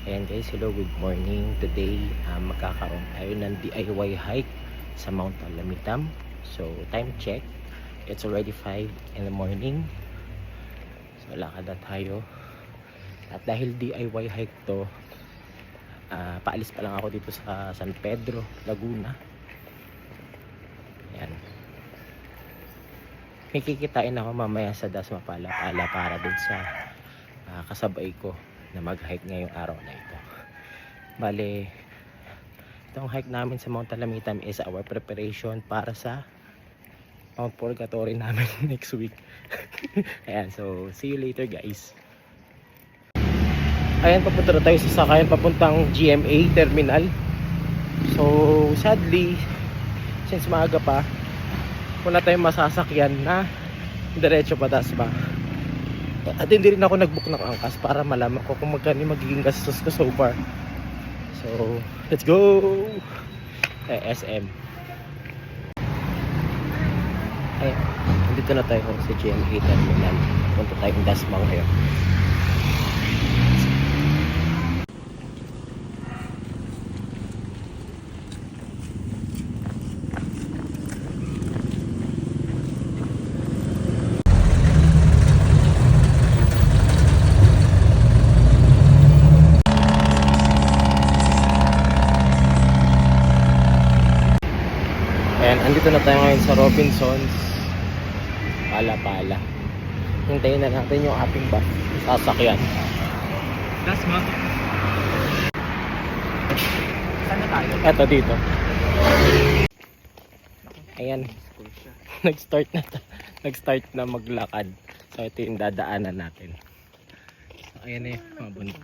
Ayan guys, hello, good morning. Today, magkakaroon tayo ng DIY hike sa Mount Alamitam. So, time check. It's already 5 in the morning. So, lakad na tayo. At dahil DIY hike to, paalis pa lang ako dito sa San Pedro, Laguna. Ayan. May kikitain ako mamaya sa Dasmapala-pala para dun sa kasabay ko na mag-hike ngayong araw na ito. Bale, itong hike namin sa Mount Alamitam is our preparation para sa Mount Purgatory namin next week. Ayan, so see you later guys. Ayan, papunta na tayo sa sakayan papuntang GMA Terminal. So sadly, since maaga pa, wala tayong masasakyan na diretso patas ba. At hindi rin ako nagbook ng angkas para malaman ko kung magkano magiging gastos ko so far. So, let's go! SM. Ay, dito na tayo sa GMA Terminal. Punta tayong Dasma ngayon. Ayan, andito na tayo ngayon sa Robinsons Pala-pala. Hintayin na natin yung ating bus sasakyan. Dasma. Saan na tayo? Eto dito. Ayan. Nag-start na maglakad. So ito yung dadaanan natin. So ayan na yung mga bundok.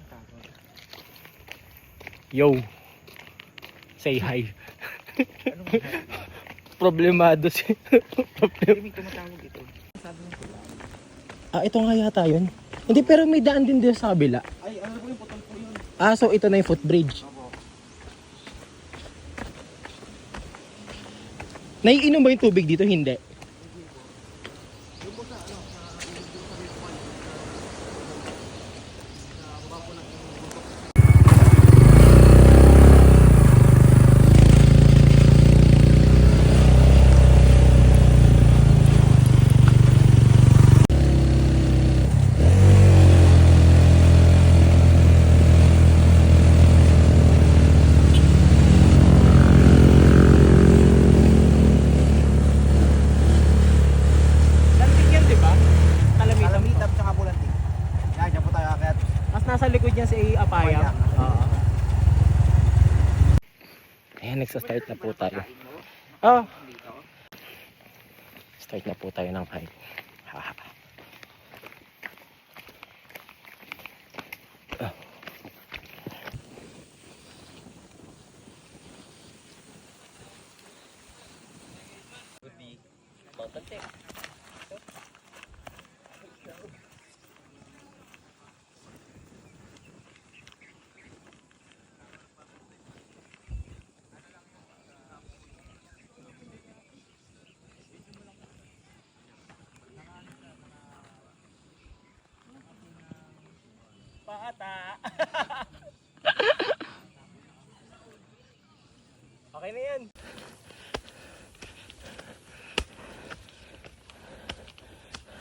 Yo! Say hi. Problemado si Tumatawag ito. Sabi ng pula. ito nga yata yun. Hindi, pero may daan din dito sa kabila. Ay, ano po yung putol po yun? So ito na yung footbridge. Opo. Naiinom ba yung tubig dito? Hindi. Yung po sa ano, sa Rizwan. Sa baba po ng bundok. Kalamitab tsaka Bulanti. Yan, dyan po tayo akit. Mas nasa likod niya si Apayang. Oo. Ayan, nagsa-start na po tayo. Start na po tayo ng hike. Haha. Paata. Okay na yan.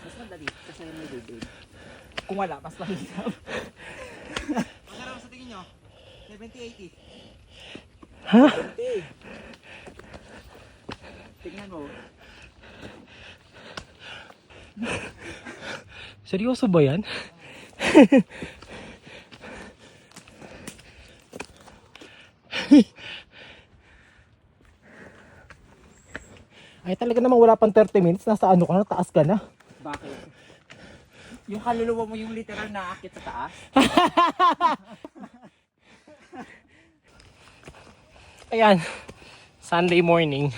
Mas madali kasi may bibig. Kung wala, mas mahirap. Masarap sa tingin nyo? 70-80. Ha? 70. Tingnan mo. Seryoso ba yan? Ay talaga naman wala pang 30 minutes. Nasa ano ka na? Taas ka na. Bakit? Yung kaluluwa mo yung literal na akit sa taas? Ayan. Sunday morning.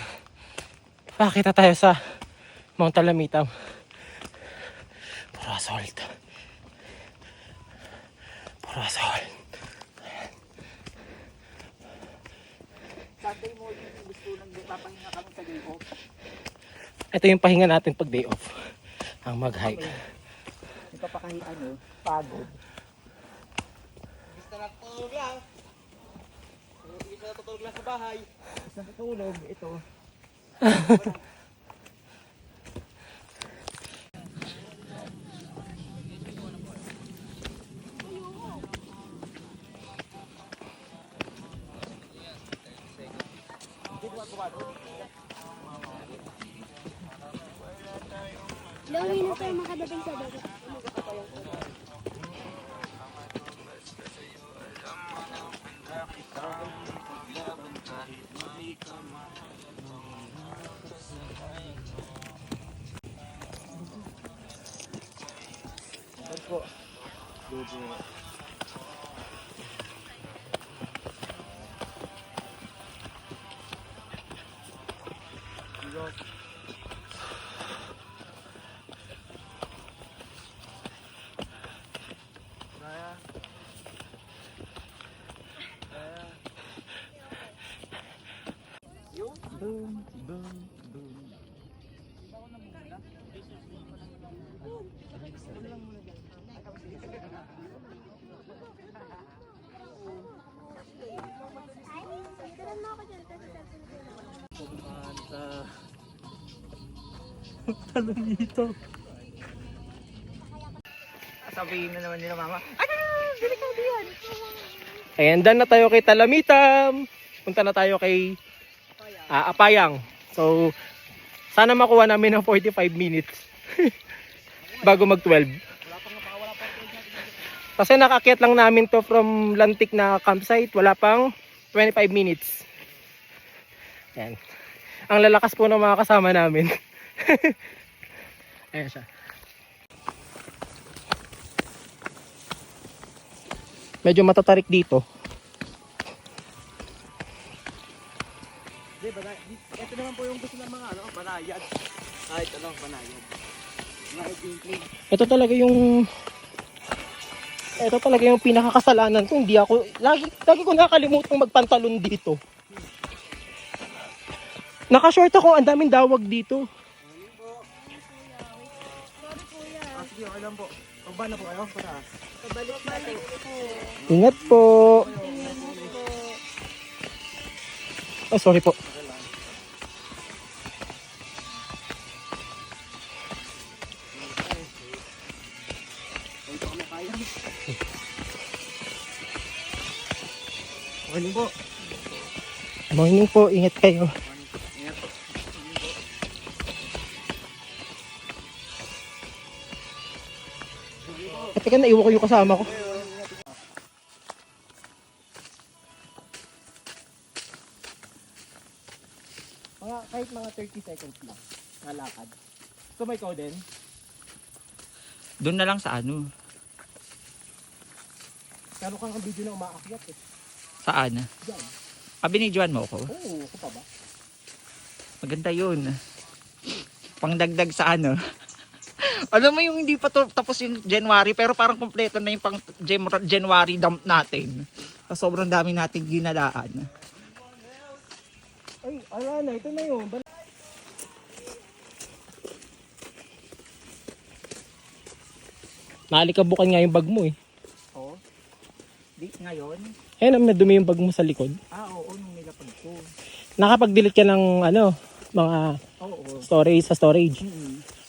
Pakita tayo sa Mount Alamitam. Puro assault. Puro assault. Sunday morning gusto nang papahinga kami sa day off. Ito yung pahinga natin pag day off. Ang mag-hike. Ipapakahi pagod. nakatulog lang. Isa natutulog lang sa bahay. Isa natutulog, ito. Lawin na tayo makadating sa dagat. Boom, boom, boom. Tara mo ako dyan. Talumito. Sabihin na naman nila mama. Delikado yan. Ayan, done na tayo kay Talamitam. Punta na tayo kay Apayang. So, sana makuha namin ng 45 minutes bago mag-12. Kasi nakakyat lang namin to from Lantik na campsite. Wala pang 25 minutes. Ayan. Ang lalakas po ng mga kasama namin. Ayan siya. Medyo matatarik dito. Ito naman po yung gusto ng mga banayad. Ito lang, banayad. Banayad yung clean. Ito talaga yung pinakakasalanan ko. Hindi ako, lagi ko nakakalimutang magpantalon dito. Naka-short ako, ang daming dawag dito. Sige, okay lang po. Pagba na po kayo, pataas. Pabalik natin. Ingat po. Oh, sorry po. Ito kami kaya. Morning po. Morning po, ingat kayo. Ingat po. At teka, naiwan ko yung kasama ko. Kahit mga 30 seconds lang. Nalakad. So may ikaw din? Doon na lang sa ano? Kano kang ang video na umaakyat eh. Saan? Diyan. Binidyoan mo ako? Oo, ako pa ba? Maganda yun. Pangdagdag sa ano? Alam mo yung hindi pa tapos yung January pero parang kompleto na yung pang January dump natin. Sobrang dami nating ginalaan. Ay, ala na, ito na yun. Naalikabukan nga yung bag mo eh. Oo. Di ngayon? Ayun, nadumi yung bag mo sa likod. Oo, nung nilapag ko. Nakapag-delete ka ng mga Oo. storage sa storage.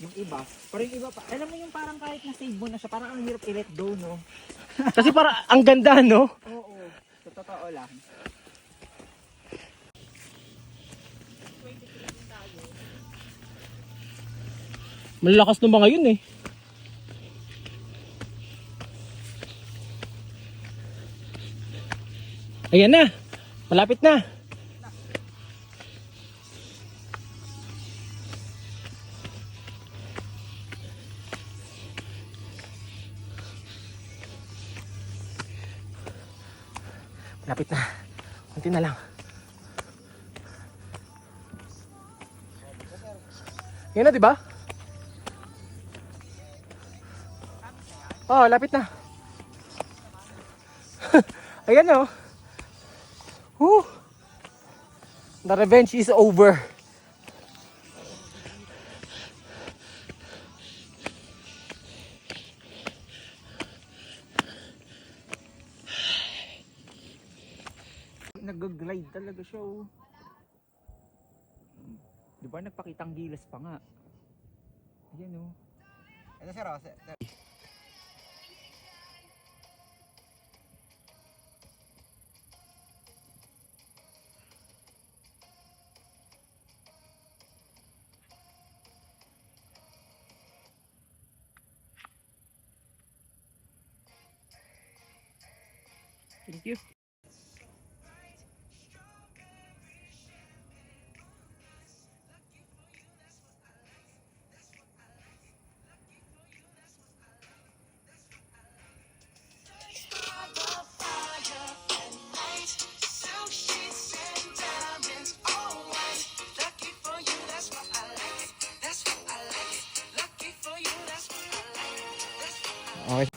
Yung iba. Pero yung iba pa, alam mo yung parang kahit na-save mo na siya, parang ang hirap i-let go, no? Kasi para ang ganda, no? Oo. Sa totoo lang. Malalakas ng mga yun eh. Ayan na. Malapit na. Malapit na. Kunti na lang. Yan na, di ba? Oh, lapit na. Ayan oh. Whew. The revenge is over. Nag-glide talaga siya oh. Di ba nagpakitang gilas pa nga? Ayan oh. Ito sir, oh. Thank you. Okay.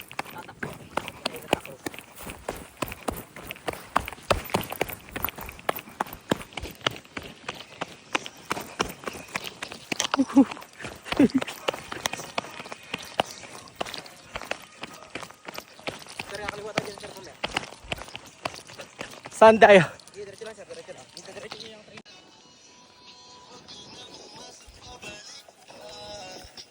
Saan tayo?